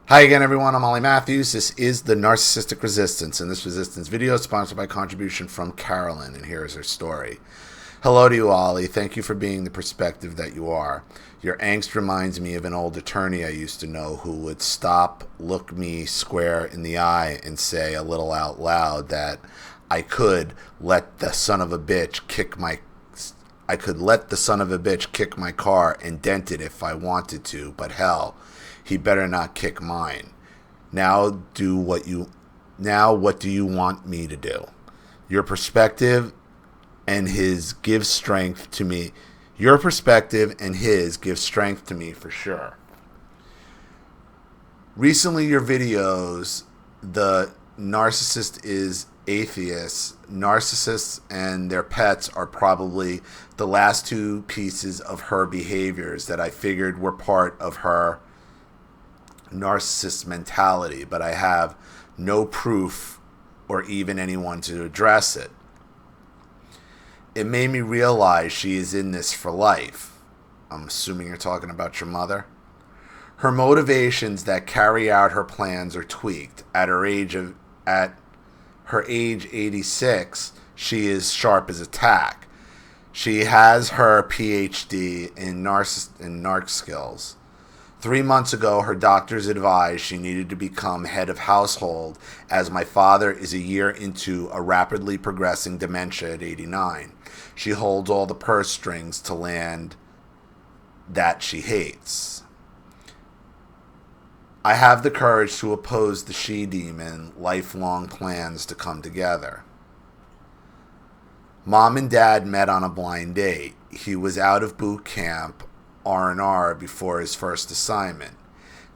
Hi again, everyone. I'm Ollie Matthews. This is the Narcissistic Resistance, and this resistance video is sponsored by contribution from Carolyn, and here is her story. Hello to you, Ollie. Thank you for being the perspective that you are. Your angst reminds me of an old attorney I used to know who would stop, look me square in the eye, and say a little out loud that I could let the son of a bitch kick my car and dent it if I wanted to, but hell, he better not kick mine. Now what do you want me to do? Your perspective and his gives strength to me. Your perspective and his give strength to me for sure. Recently, your videos, the narcissist is atheists, narcissists and their pets are probably the last two pieces of her behaviors that I figured were part of her narcissist mentality, but I have no proof or even anyone to address it. It made me realize she is in this for life. I'm assuming you're talking about your mother. Her motivations that carry out her plans are tweaked. At her age 86, she is sharp as a tack. She has her PhD in narc skills. 3 months ago, her doctors advised she needed to become head of household, as my father is a year into a rapidly progressing dementia at 89. She holds all the purse strings to land that she hates. I have the courage to oppose the she-demon, lifelong plans to come together. Mom and Dad met on a blind date. He was out of boot camp, R&R, before his first assignment.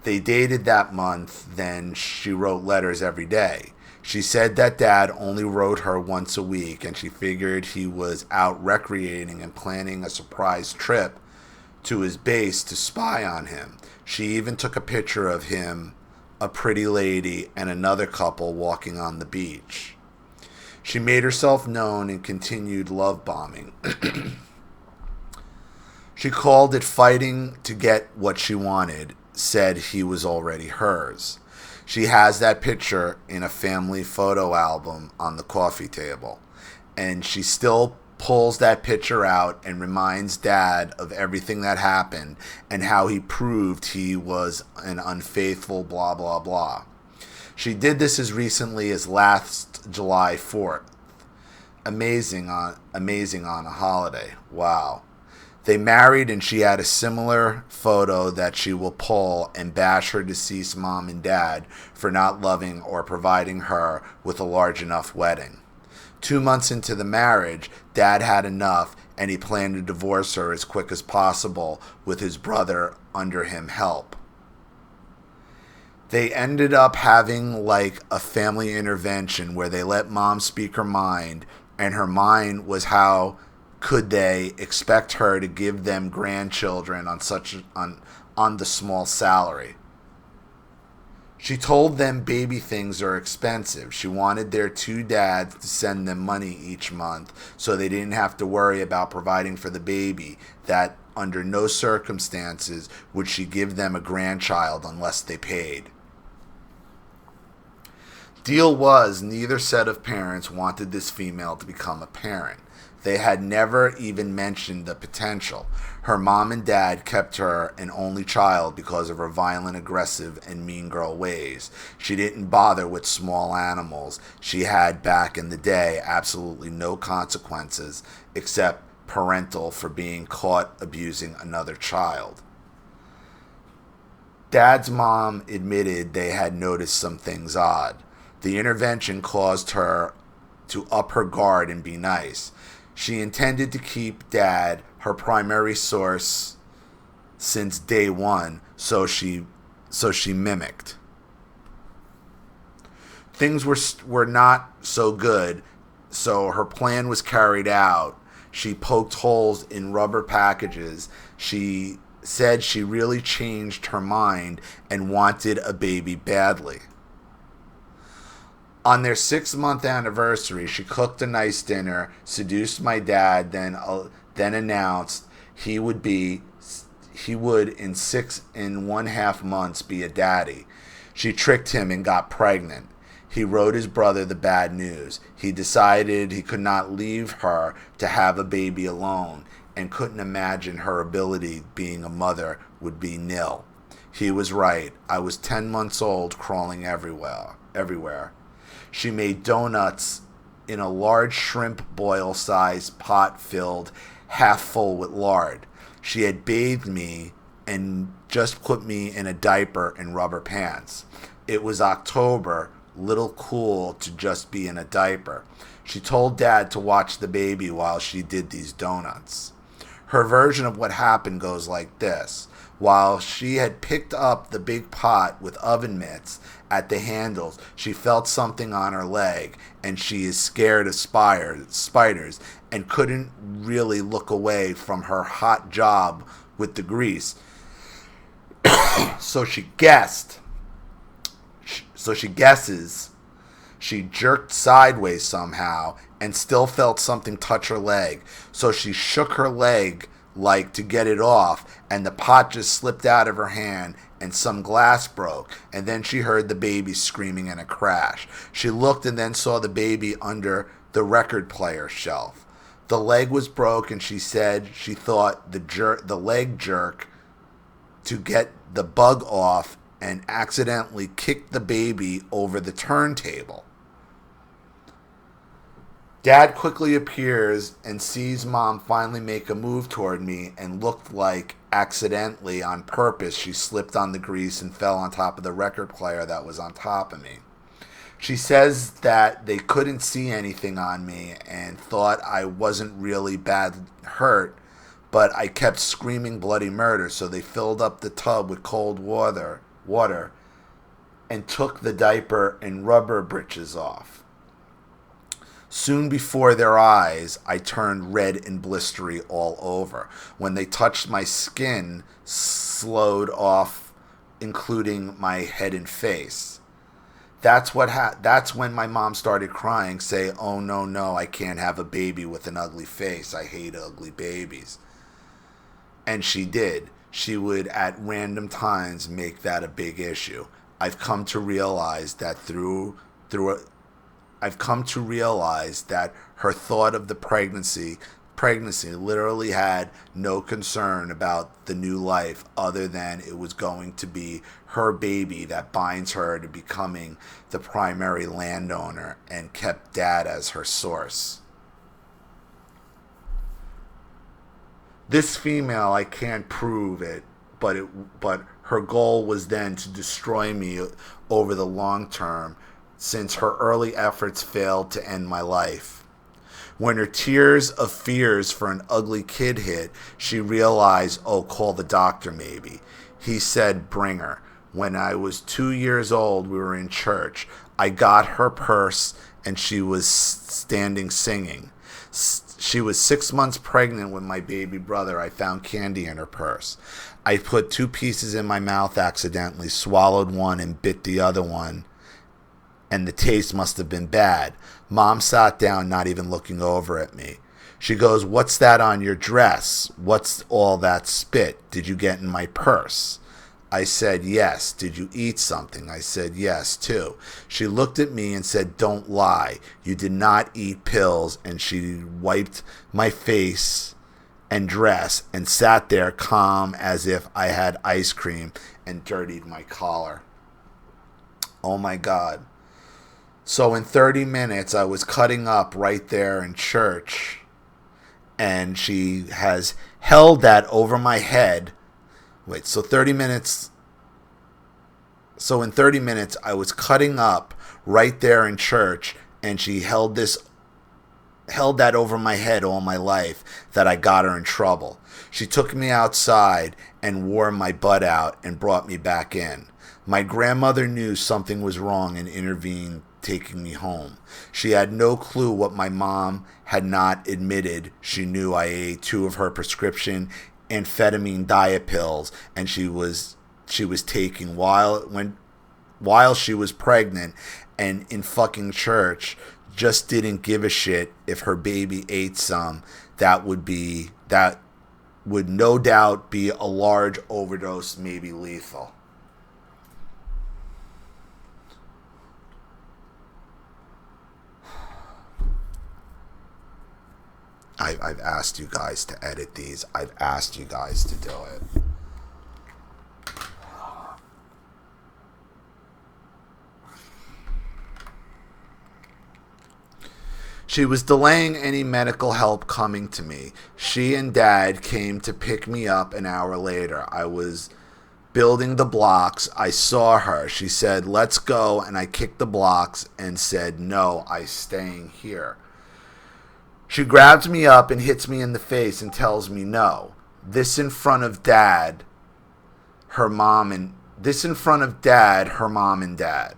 They dated that month, then she wrote letters every day. She said that Dad only wrote her once a week, and she figured he was out recreating and planning a surprise trip to his base to spy on him. She even took a picture of him, a pretty lady, and another couple walking on the beach. She made herself known and continued love bombing. She called it fighting to get what she wanted, said he was already hers. She has that picture in a family photo album on the coffee table, and she still pulls that picture out and reminds Dad of everything that happened and how he proved he was an unfaithful blah blah blah. She did this as recently as last July 4th. Amazing on a holiday. Wow. They married, and she had a similar photo that she will pull and bash her deceased mom and dad for not loving or providing her with a large enough wedding. 2 months into the marriage, Dad had enough, and he planned to divorce her as quick as possible with his brother under him help. They ended up having like a family intervention where they let Mom speak her mind, and her mind was how could they expect her to give them grandchildren on the small salary. She told them baby things are expensive. She wanted their two dads to send them money each month so they didn't have to worry about providing for the baby, that under no circumstances would she give them a grandchild unless they paid. Deal was, neither set of parents wanted this female to become a parent. They had never even mentioned the potential. Her mom and dad kept her an only child because of her violent, aggressive, and mean girl ways. She didn't bother with small animals. She had, back in the day, absolutely no consequences except parental for being caught abusing another child. Dad's mom admitted they had noticed some things odd. The intervention caused her to up her guard and be nice. She intended to keep Dad, her primary source, since day one, so she mimicked. Things were not so good, so her plan was carried out. She poked holes in rubber packages. She said she really changed her mind and wanted a baby badly. On their 6-month anniversary, she cooked a nice dinner, seduced my dad, then announced he would in 6.5 months be a daddy. She tricked him and got pregnant. He wrote his brother the bad news. He decided he could not leave her to have a baby alone and couldn't imagine her ability being a mother would be nil. He was right. I was 10 months old, crawling everywhere. She made donuts in a large shrimp boil-sized pot filled half full with lard. She had bathed me and just put me in a diaper and rubber pants. It was October, little cool to just be in a diaper. She told Dad to watch the baby while she did these donuts. Her version of what happened goes like this. While she had picked up the big pot with oven mitts at the handles, she felt something on her leg, and she is scared of spiders and couldn't really look away from her hot job with the grease. So she guesses she jerked sideways somehow and still felt something touch her leg. So she shook her leg like to get it off, and the pot just slipped out of her hand and some glass broke, and then she heard the baby screaming in a crash. She looked and then saw the baby under the record player shelf. The leg was broke, and she said she thought the leg jerk to get the bug off and accidentally kicked the baby over the turntable. Dad quickly appears and sees Mom finally make a move toward me and looked like accidentally on purpose she slipped on the grease and fell on top of the record player that was on top of me. She says that they couldn't see anything on me and thought I wasn't really bad hurt, but I kept screaming bloody murder, so they filled up the tub with cold water and took the diaper and rubber breeches off. Soon before their eyes, I turned red and blistery all over. When they touched my skin, slowed off, including my head and face. That's when my mom started crying, say, "Oh no, I can't have a baby with an ugly face. I hate ugly babies." And she did. She would at random times make that a big issue. I've come to realize that her thought of the pregnancy literally had no concern about the new life other than it was going to be her baby that binds her to becoming the primary landowner and kept Dad as her source. This female, I can't prove it, but her goal was then to destroy me over the long term, since her early efforts failed to end my life. When her tears of fears for an ugly kid hit, she realized, call the doctor maybe. He said, bring her. When I was 2 years old, we were in church. I got her purse, and she was standing singing. She was 6 months pregnant with my baby brother. I found candy in her purse. I put 2 pieces in my mouth accidentally, swallowed one, and bit the other one. And the taste must have been bad. Mom sat down, not even looking over at me. She goes, "What's that on your dress? What's all that spit? Did you get in my purse?" I said, "Yes." "Did you eat something?" I said, "Yes, too." She looked at me and said, "Don't lie. You did not eat pills." And she wiped my face and dress and sat there calm as if I had ice cream and dirtied my collar. Oh my God. So in 30 minutes, I was cutting up right there in church, and she has held that over my head. Wait, so in 30 minutes, I was cutting up right there in church, and she held that over my head all my life that I got her in trouble. She took me outside and wore my butt out and brought me back in. My grandmother knew something was wrong and intervened, taking me home. She had no clue what my mom had not admitted. She knew I ate 2 of her prescription amphetamine diet pills, and she was taking while she was pregnant and in fucking church. Just didn't give a shit if her baby ate some. That would no doubt be a large overdose, maybe lethal. I've asked you guys to edit these. I've asked you guys to do it. She was delaying any medical help coming to me. She and Dad came to pick me up an hour later. I was building the blocks. I saw her. She said, "Let's go," and I kicked the blocks and said, "No, I'm staying here." She grabs me up and hits me in the face and tells me no. This in front of Dad, her mom, and her mom and Dad.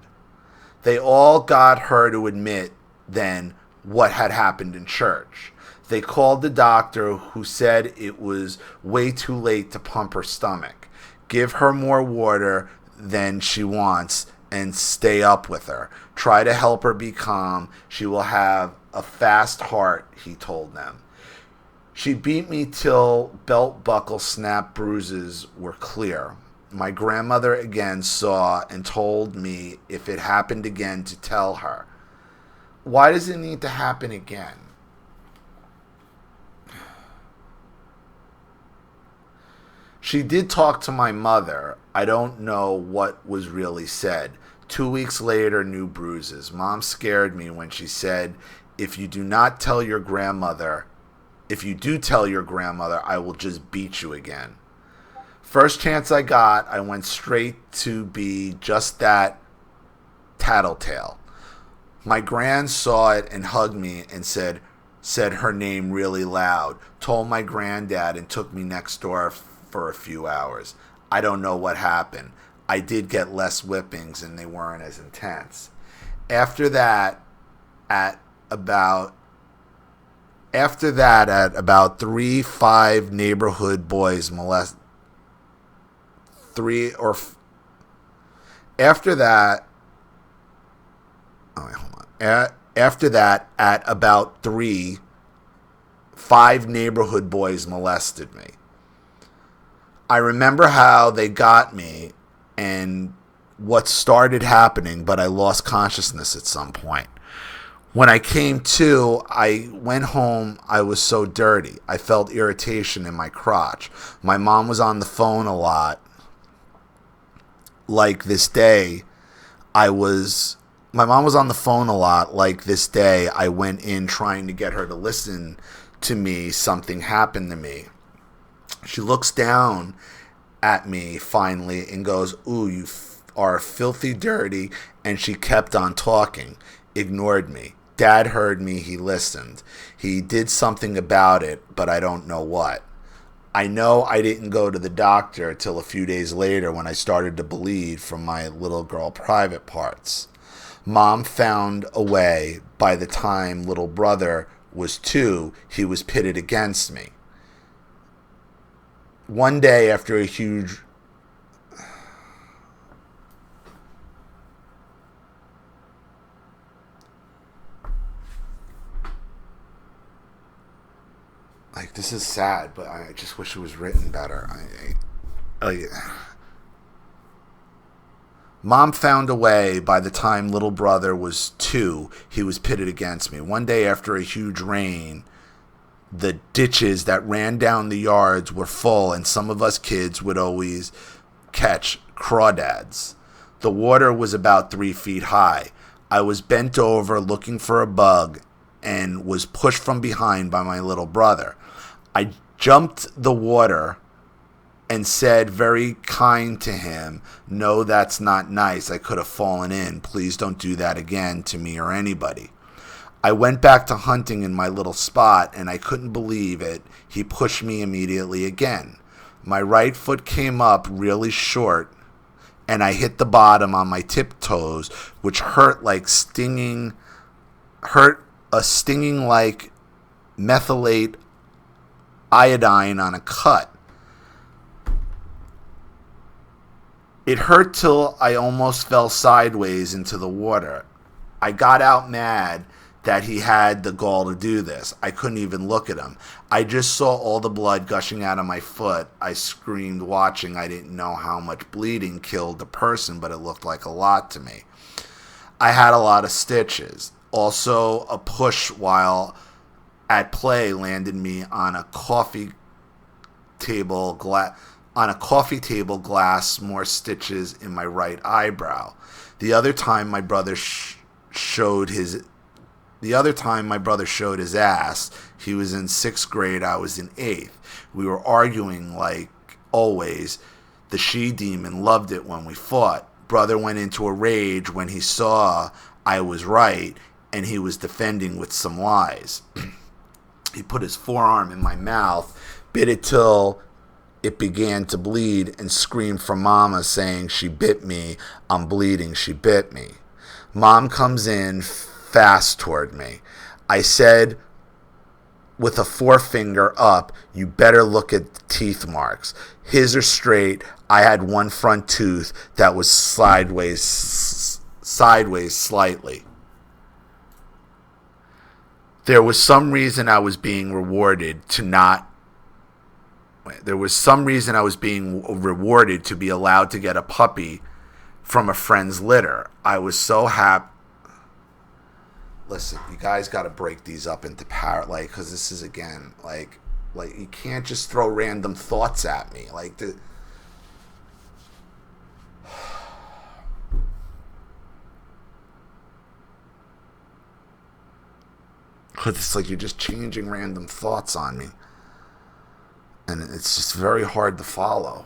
They all got her to admit then what had happened in church. They called the doctor, who said it was way too late to pump her stomach, give her more water than she wants, and stay up with her. Try to help her be calm. She will have a fast heart, he told them. She beat me till belt buckle snap bruises were clear. My grandmother again saw and told me if it happened again to tell her. Why does it need to happen again? She did talk to my mother. I don't know what was really said. 2 weeks later, new bruises. Mom scared me when she said, if you do tell your grandmother, I will just beat you again. First chance I got, I went straight to be just that, tattletale. My gran saw it and hugged me and said her name really loud, told my granddad, and took me next door for a few hours. I don't know what happened. I did get less whippings and they weren't as intense. After that, at about 3-5 neighborhood boys molested. After that, at about 3, 5 neighborhood boys molested me. I remember how they got me and what started happening, but I lost consciousness at some point. When I came to, I went home. I was so dirty. I felt irritation in my crotch. My mom was on the phone a lot. Like this day, I went in trying to get her to listen to me. Something happened to me. She looks down at me finally and goes, "Ooh, you are filthy dirty," and she kept on talking, ignored me. Dad heard me. He listened. He did something about it, but I don't know what. I know I didn't go to the doctor till a few days later when I started to bleed from my little girl private parts. Mom found a way. By the time little brother was 2, he was pitted against me. One day after a huge... Like, this is sad, but I just wish it was written better. Mom found a way. By the time little brother was 2, he was pitted against me. One day after a huge rain, the ditches that ran down the yards were full, and some of us kids would always catch crawdads. The water was about 3 feet high. I was bent over looking for a bug and was pushed from behind by my little brother. I jumped the water and said, very kind to him, "No, that's not nice. I could have fallen in. Please don't do that again to me or anybody." I went back to hunting in my little spot, and I couldn't believe it. He pushed me immediately again. My right foot came up really short, and I hit the bottom on my tiptoes, which hurt a stinging like methylate iodine on a cut. It hurt till I almost fell sideways into the water. I got out mad that he had the gall to do this. I couldn't even look at him. I just saw all the blood gushing out of my foot. I screamed watching. I didn't know how much bleeding killed the person, but it looked like a lot to me. I had a lot of stitches. Also a push while at play landed me on a coffee table glass, more stitches in my right eyebrow. The other time my brother showed his ass, he was in 6th grade, I was in 8th. We were arguing like always. The she-demon loved it when we fought. Brother went into a rage when he saw I was right, and he was defending with some lies. He put his forearm in my mouth, bit it till it began to bleed, and screamed for Mama, saying, "She bit me. I'm bleeding. She bit me." Mom comes in fast toward me. I said with a forefinger up, "You better look at the teeth marks. His are straight. I had one front tooth that was sideways slightly. There was some reason I was being rewarded to be allowed to get a puppy from a friend's litter. I was so happy. Listen, you guys got to break these up into because this is, again, like you can't just throw random thoughts at me. Because it's like you're just changing random thoughts on me. And it's just very hard to follow.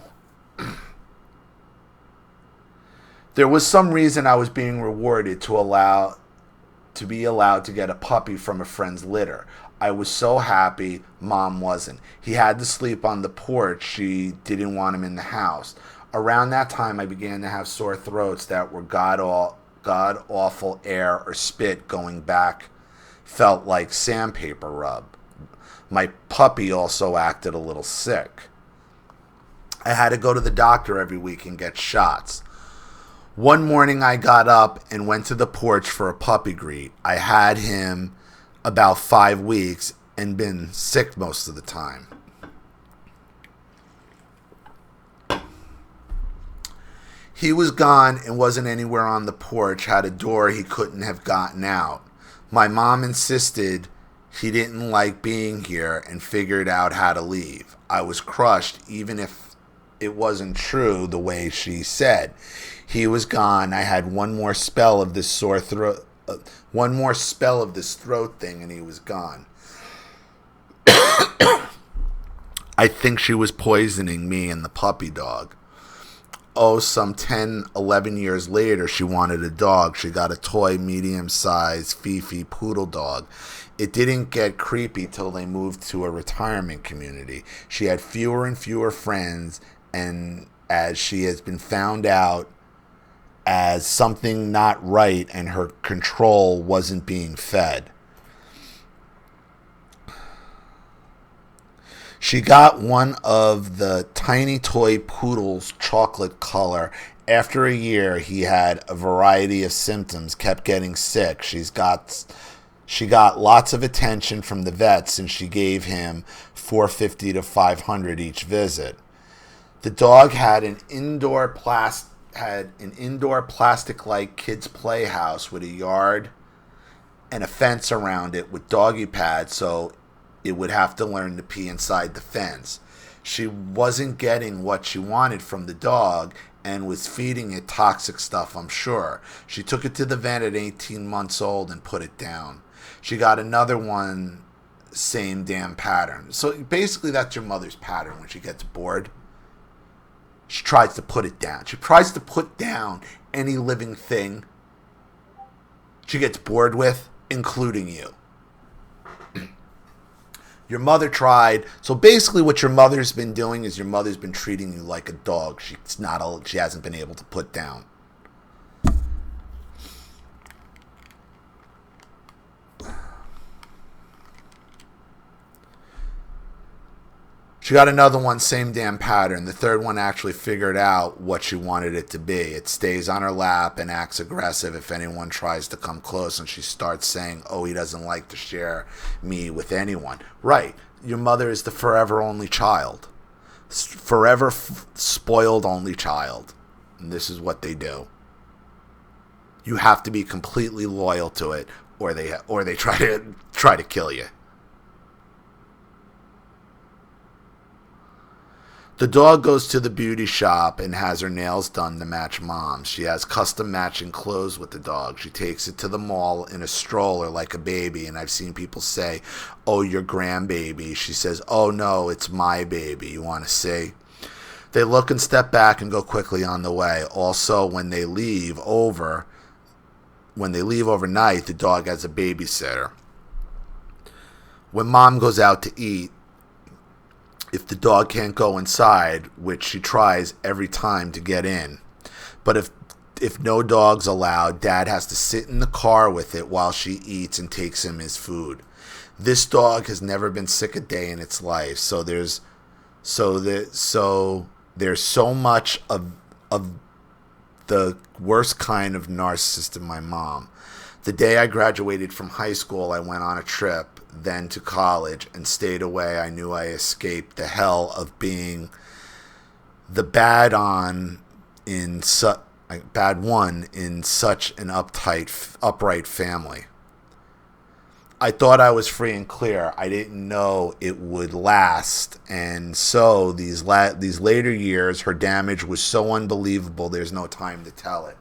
There was some reason I was being rewarded to be allowed to get a puppy from a friend's litter. I was so happy. Mom wasn't. He had to sleep on the porch. She didn't want him in the house. Around that time, I began to have sore throats that were god-awful air or spit going back. Felt like sandpaper rub. My puppy also acted a little sick. I had to go to the doctor every week and get shots. One morning I got up and went to the porch for a puppy greet. I had him about 5 weeks and been sick most of the time. He was gone and wasn't anywhere on the porch, had a door he couldn't have gotten out. My mom insisted he didn't like being here and figured out how to leave. I was crushed, even if it wasn't true the way she said. He was gone. I had one more spell of this throat thing, and he was gone. I think she was poisoning me and the puppy dog. Some 10, 11 years later, she wanted a dog. She got a toy, medium-sized, Fifi poodle dog. It didn't get creepy till they moved to a retirement community. She had fewer and fewer friends, and as she has been found out as something not right, and her control wasn't being fed. She got one of the tiny toy poodles, chocolate color. After a year, he had a variety of symptoms, kept getting sick. She got lots of attention from the vets, and she gave him $450 to $500 each visit. The dog had an indoor plastic-like kids' playhouse with a yard and a fence around it with doggy pads, so it would have to learn to pee inside the fence. She wasn't getting what she wanted from the dog and was feeding it toxic stuff, I'm sure. She took it to the vet at 18 months old and put it down. She got another one, same damn pattern. So basically that's your mother's pattern. When she gets bored, she tries to put it down. She tries to put down any living thing she gets bored with, including you. Your mother tried. So basically what your mother's been doing is your mother's been treating you like a dog she hasn't been able to put down. She got another one, same damn pattern. The third one actually figured out what she wanted it to be. It stays on her lap and acts aggressive if anyone tries to come close, and she starts saying, "Oh, he doesn't like to share me with anyone." Right. Your mother is the forever only child. Forever spoiled only child. And this is what they do. You have to be completely loyal to it, or they try to kill you. The dog goes to the beauty shop and has her nails done to match Mom's. She has custom matching clothes with the dog. She takes it to the mall in a stroller like a baby, and I've seen people say, "Oh, your grandbaby." She says, "Oh no, it's my baby. You want to see?" They look and step back and go quickly on the way. Also, when they leave overnight, the dog has a babysitter. When Mom goes out to eat, if the dog can't go inside, which she tries every time to get in, but if no dog's allowed, Dad has to sit in the car with it while she eats and takes him his food. This dog has never been sick a day in its life, so there's so much of the worst kind of narcissist in my mom. The day I graduated from high school, I went on a trip, then to college, and stayed away. I knew I escaped the hell of being the bad one in such an upright family. I thought I was free and clear. I didn't know it would last, and so these later years, her damage was so unbelievable. There's no time to tell it.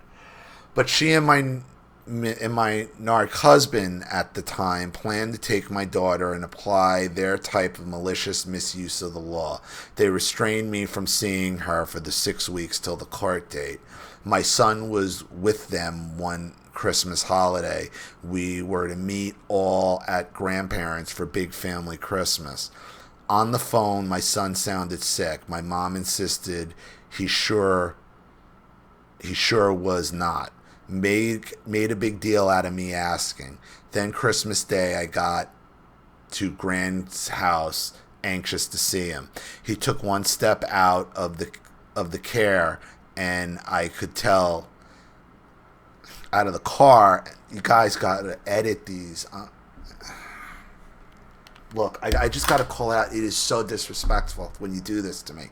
But she and my narc husband at the time planned to take my daughter and apply their type of malicious misuse of the law. They restrained me from seeing her for the 6 weeks till the court date. My son was with them one Christmas holiday. We were to meet all at grandparents for big family Christmas. On the phone, my son sounded sick. My mom insisted he sure was not. Made a big deal out of me asking. Then Christmas Day, I got to Grand's house, anxious to see him. He took one step out of the care, and I could tell out of the car. You guys got to edit these. Look, I just got to call out. It is so disrespectful when you do this to me.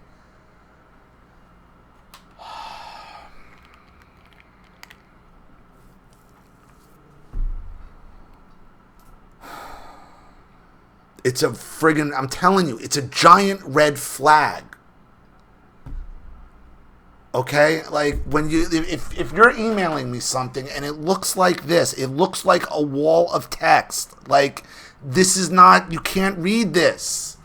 It's a friggin', I'm telling you, it's a giant red flag. Okay? Like, when if you're emailing me something and it looks like this, it looks like a wall of text. Like, this is not, you can't read this.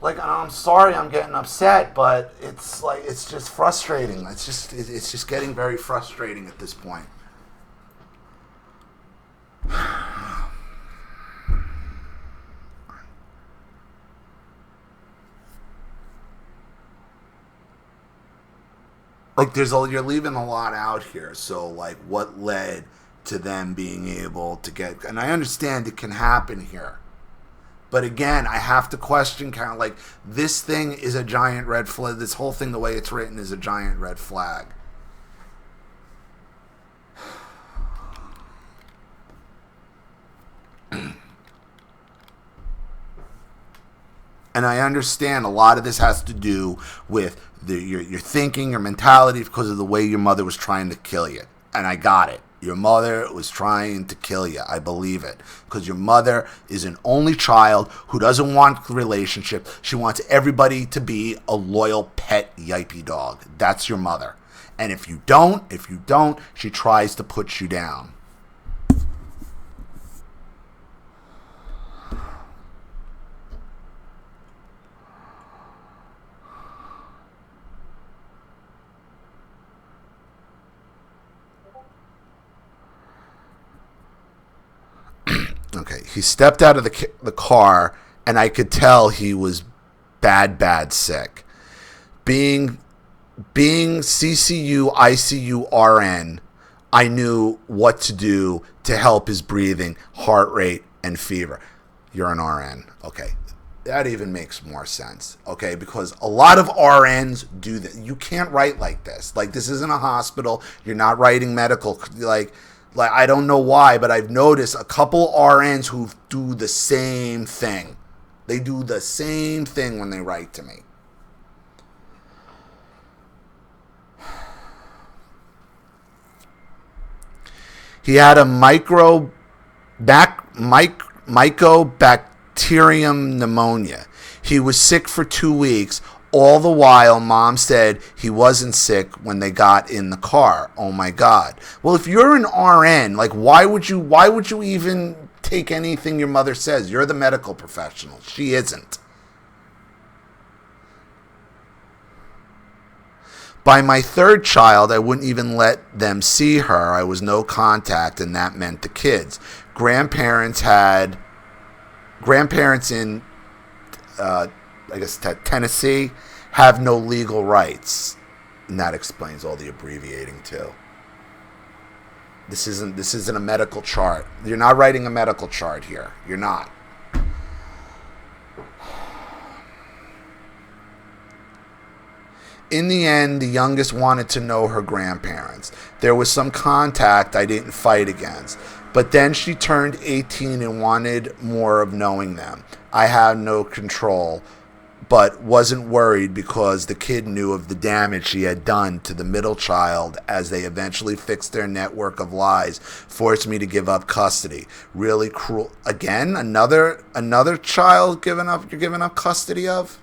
Like, I'm sorry I'm getting upset, but it's like, it's just frustrating. It's just getting very frustrating at this point. Like, you're leaving a lot out here. So, like, what led to them being able to get, and I understand it can happen here. But again, I have to question kind of like, this thing is a giant red flag. This whole thing, the way it's written, is a giant red flag. And I understand a lot of this has to do with your thinking, your mentality, because of the way your mother was trying to kill you. And I got it. Your mother was trying to kill you. I believe it. Because your mother is an only child who doesn't want a relationship. She wants everybody to be a loyal pet yippy dog. That's your mother. And if you don't, she tries to put you down. Okay, he stepped out of the car, and I could tell he was bad sick. Being CCU, ICU, RN, I knew what to do to help his breathing, heart rate, and fever. You're an RN. Okay, that even makes more sense. Okay, because a lot of RNs do that. You can't write like this. Like, this isn't a hospital. You're not writing medical, like I don't know why, but I've noticed a couple RNs who do the same thing. They do the same thing when they write to me. He had a mycobacterium pneumonia. He was sick for 2 weeks. All the while, Mom said he wasn't sick when they got in the car. Oh my God. Well, if you're an RN, like why would you even take anything your mother says? You're the medical professional. She isn't. By my third child, I wouldn't even let them see her. I was no contact, and that meant the kids. Grandparents in, Tennessee have no legal rights. And that explains all the abbreviating too. This isn't a medical chart. You're not writing a medical chart here. You're not. In the end, the youngest wanted to know her grandparents. There was some contact I didn't fight against. But then she turned 18 and wanted more of knowing them. I had no control, but wasn't worried because the kid knew of the damage she had done to the middle child as they eventually fixed their network of lies, forced me to give up custody. Really cruel. Again, another child you're giving up custody of?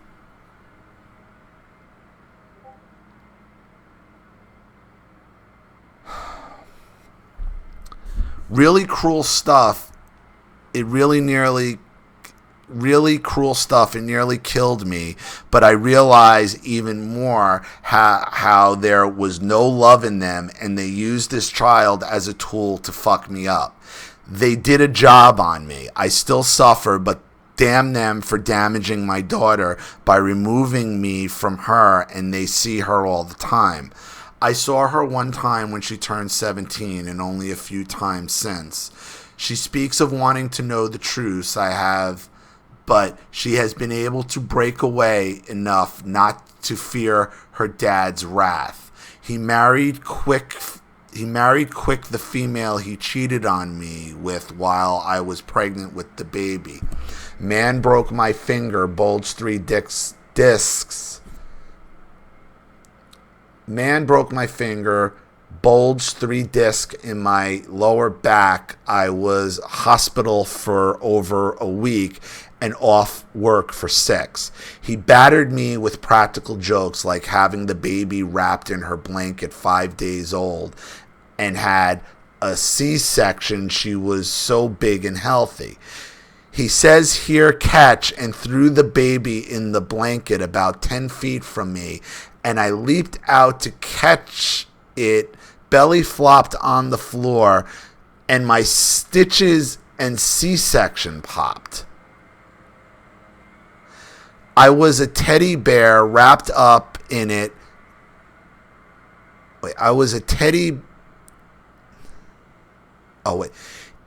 Really cruel stuff. Really cruel stuff. It nearly killed me. But I realized even more how there was no love in them, and they used this child as a tool to fuck me up. They did a job on me. I still suffer, but damn them for damaging my daughter by removing me from her, and they see her all the time. I saw her one time when she turned 17 and only a few times since. She speaks of wanting to know the truths I have, but she has been able to break away enough not to fear her dad's wrath. He married quick the female he cheated on me with while I was pregnant with the baby. Man broke my finger, bulged 3 discs. Man broke my finger, bulged 3 discs in my lower back. I was hospital for over a week and off work for 6. He battered me with practical jokes like having the baby wrapped in her blanket 5 days old and had a C-section. She was so big and healthy. He says, "Here, catch," and threw the baby in the blanket about 10 feet from me, and I leaped out to catch it. Belly flopped on the floor, and my stitches and C-section popped. I was a teddy bear wrapped up in it.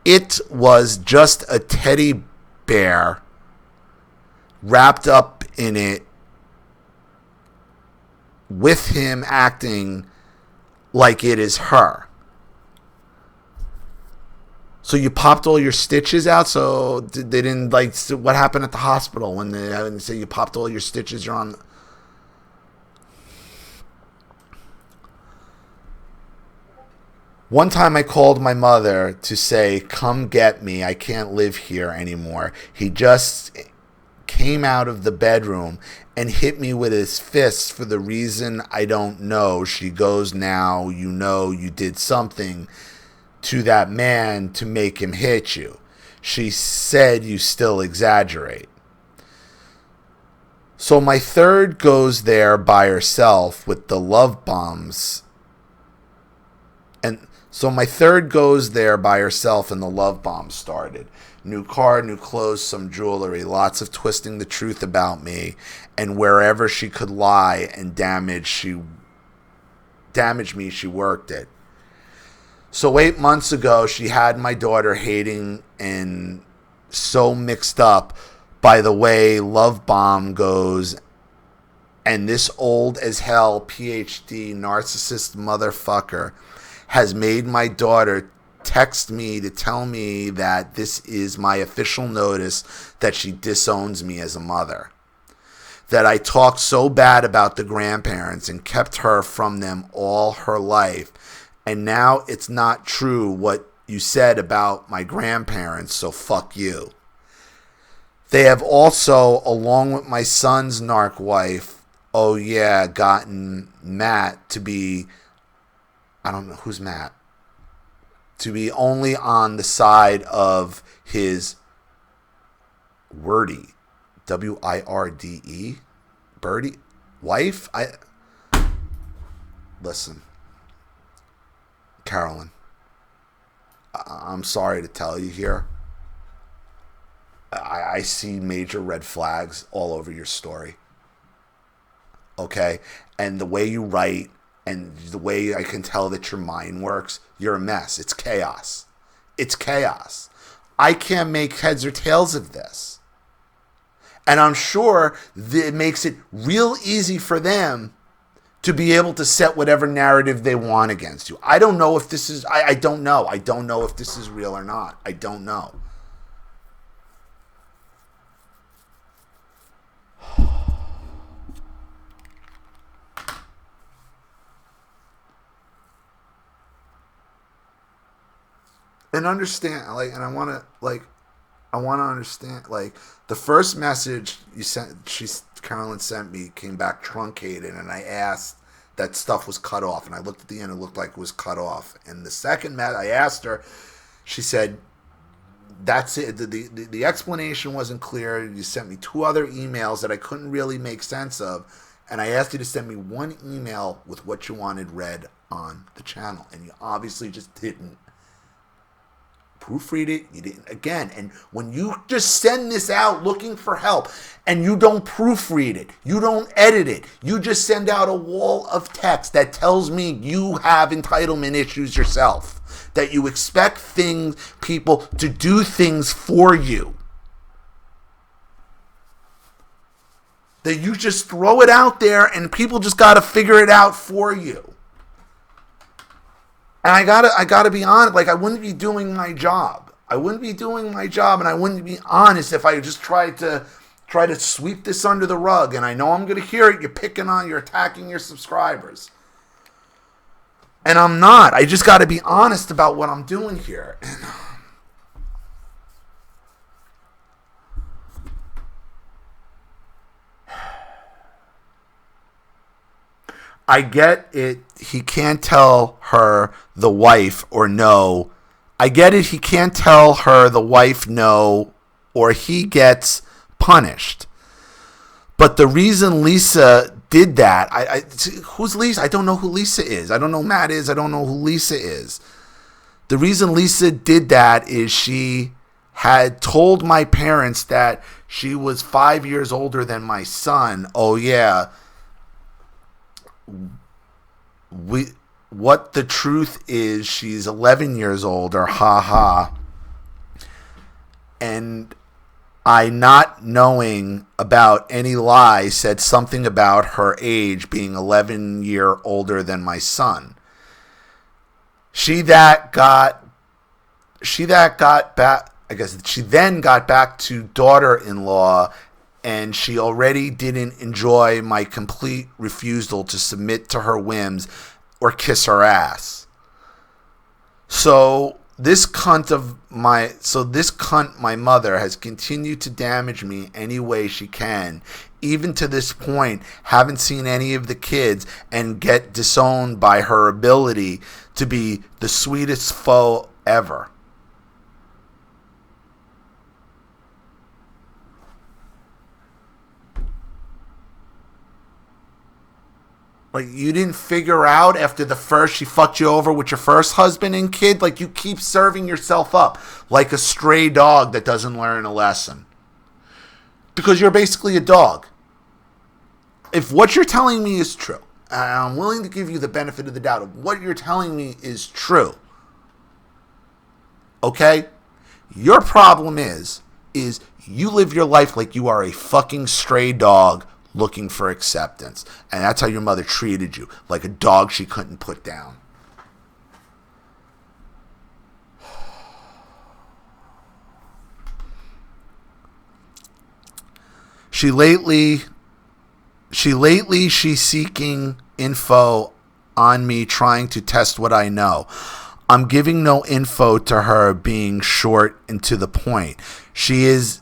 It was just a teddy bear wrapped up in it, with him acting like it is her. So you popped all your stitches out? So they didn't what happened at the hospital when they say you popped all your stitches? You're on. One time I called my mother to say, "Come get me. I can't live here anymore." He just came out of the bedroom and hit me with his fists for the reason I don't know. She goes, "Now you know you did something to that man to make him hit you." She said, "You still exaggerate." So my third goes there by herself with the love bombs. And the love bombs started. New car, new clothes, some jewelry, lots of twisting the truth about me, and wherever she could lie and damage me, she worked it. So 8 months ago, she had my daughter hating and so mixed up by the way love bomb goes, and this old as hell PhD narcissist motherfucker has made my daughter text me to tell me that this is my official notice that she disowns me as a mother. That I talked so bad about the grandparents and kept her from them all her life. And now it's not true what you said about my grandparents, so fuck you. They have also, along with my son's narc wife, gotten Matt to be, I don't know who's Matt, to be only on the side of his Wordy, W-I-R-D-E, Birdie, wife. Listen, Carolyn, I'm sorry to tell you here. I see major red flags all over your story. Okay? And the way you write and the way I can tell that your mind works, you're a mess. It's chaos. It's chaos. I can't make heads or tails of this. And I'm sure that it makes it real easy for them to be able to set whatever narrative they want against you. I don't know if this is, I don't know. I don't know if this is real or not. I don't know. And understand, and I want to understand, the first message Carolyn sent me came back truncated, and I asked, that stuff was cut off, and I looked at the end, it looked like it was cut off. And the second I asked her, she said, that's it. The explanation wasn't clear. You sent me 2 other emails that I couldn't really make sense of, and I asked you to send me 1 email with what you wanted read on the channel, and you obviously just didn't proofread it. You didn't, again, and when you just send this out looking for help and you don't proofread it, you don't edit it, you just send out a wall of text that tells me you have entitlement issues yourself, that you expect people to do things for you, that you just throw it out there and people just got to figure it out for you. And I gotta be honest, I wouldn't be doing my job. I wouldn't be doing my job, and I wouldn't be honest if I just tried to sweep this under the rug. And I know I'm gonna hear it. You're attacking your subscribers. And I'm not. I just gotta be honest about what I'm doing here. I get it. He can't tell her, the wife, or no. I get it. He can't tell her, the wife, no, or he gets punished. But the reason Lisa did that, who's Lisa? I don't know who Lisa is. I don't know who Matt is. I don't know who Lisa is. The reason Lisa did that is she had told my parents that she was 5 years older than my son. Oh, yeah. What the truth is, she's 11 years older, ha. And I, not knowing about any lie, said something about her age being 11 years older than my son. She then got back to daughter-in-law, and she already didn't enjoy my complete refusal to submit to her whims or kiss her ass. So this cunt, my mother, has continued to damage me any way she can. Even to this point, haven't seen any of the kids and get disowned by her ability to be the sweetest foe ever. You didn't figure out after she fucked you over with your first husband and kid? You keep serving yourself up like a stray dog that doesn't learn a lesson. Because you're basically a dog. If what you're telling me is true, and I'm willing to give you the benefit of the doubt of what you're telling me is true, okay? Your problem is you live your life like you are a fucking stray dog looking for acceptance. And that's how your mother treated you, like a dog she couldn't put down. She's seeking info on me, trying to test what I know. I'm giving no info to her, being short and to the point. She is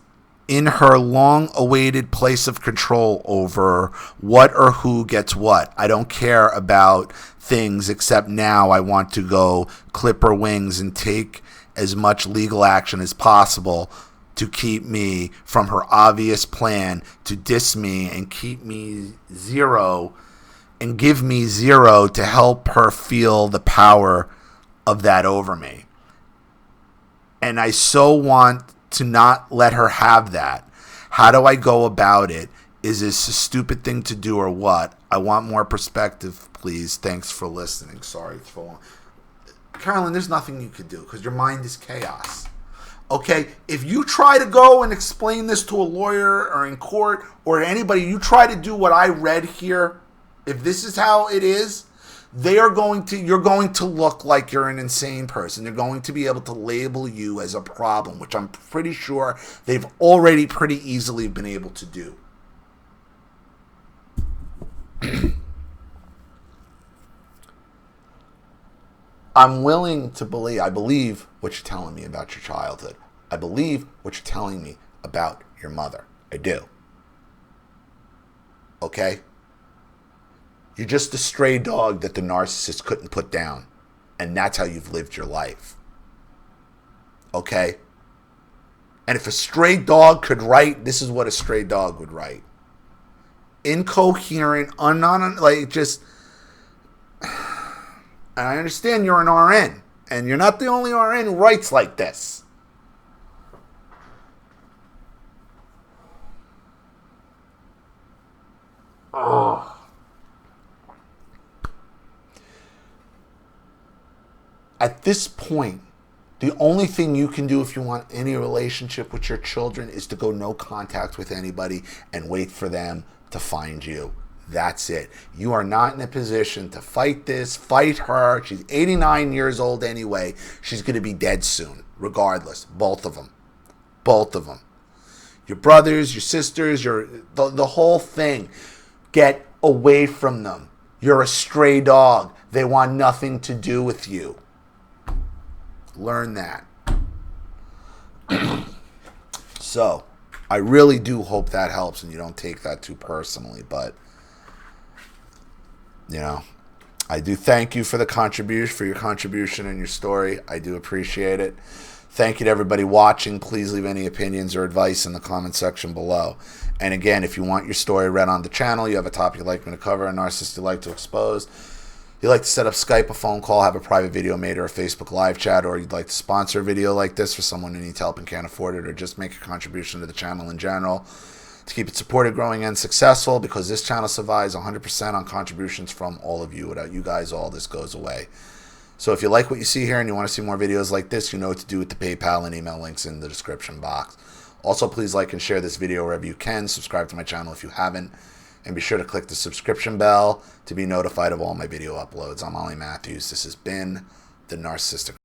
in her long-awaited place of control over what or who gets what. I don't care about things except now I want to go clip her wings and take as much legal action as possible to keep me from her obvious plan to diss me and keep me zero and give me zero to help her feel the power of that over me. And I so want to not let her have that. How do I go about it? Is this a stupid thing to do or what? I want more perspective, please. Thanks for listening. Sorry it's for long. Carolyn, there's nothing you could do because your mind is chaos. Okay? If you try to go and explain this to a lawyer or in court or anybody, you try to do what I read here, if this is how it is, you're going to look like you're an insane person. They're going to be able to label you as a problem, which I'm pretty sure they've already pretty easily been able to do. I'm willing to believe, I believe what you're telling me about your childhood. I believe what you're telling me about your mother. I do. Okay? You're just a stray dog that the narcissist couldn't put down. And that's how you've lived your life. Okay? And if a stray dog could write, this is what a stray dog would write. Incoherent, just... And I understand you're an RN. And you're not the only RN who writes like this. Oh. At this point, the only thing you can do if you want any relationship with your children is to go no contact with anybody and wait for them to find you. That's it. You are not in a position to fight this, fight her. She's 89 years old anyway. She's going to be dead soon, regardless. Both of them. Both of them. Your brothers, your sisters, the whole thing. Get away from them. You're a stray dog. They want nothing to do with you. Learn that. So, I really do hope that helps and you don't take that too personally, but I do thank you for your contribution and your story. I do appreciate it. Thank you to everybody watching. Please leave any opinions or advice in the comment section below. And again, if you want your story read on the channel, you have a topic you'd like me to cover, a narcissist you'd like to expose, you'd like to set up Skype, a phone call, have a private video made, or a Facebook live chat, or you'd like to sponsor a video like this for someone who needs help and can't afford it, or just make a contribution to the channel in general to keep it supported, growing, and successful, because this channel survives 100% on contributions from all of you. Without you guys, all this goes away. So if you like what you see here and you want to see more videos like this, you know what to do with the PayPal and email links in the description box. Also, please like and share this video wherever you can. Subscribe to my channel if you haven't. And be sure to click the subscription bell to be notified of all my video uploads. I'm Ollie Matthews. This has been the Narcissistic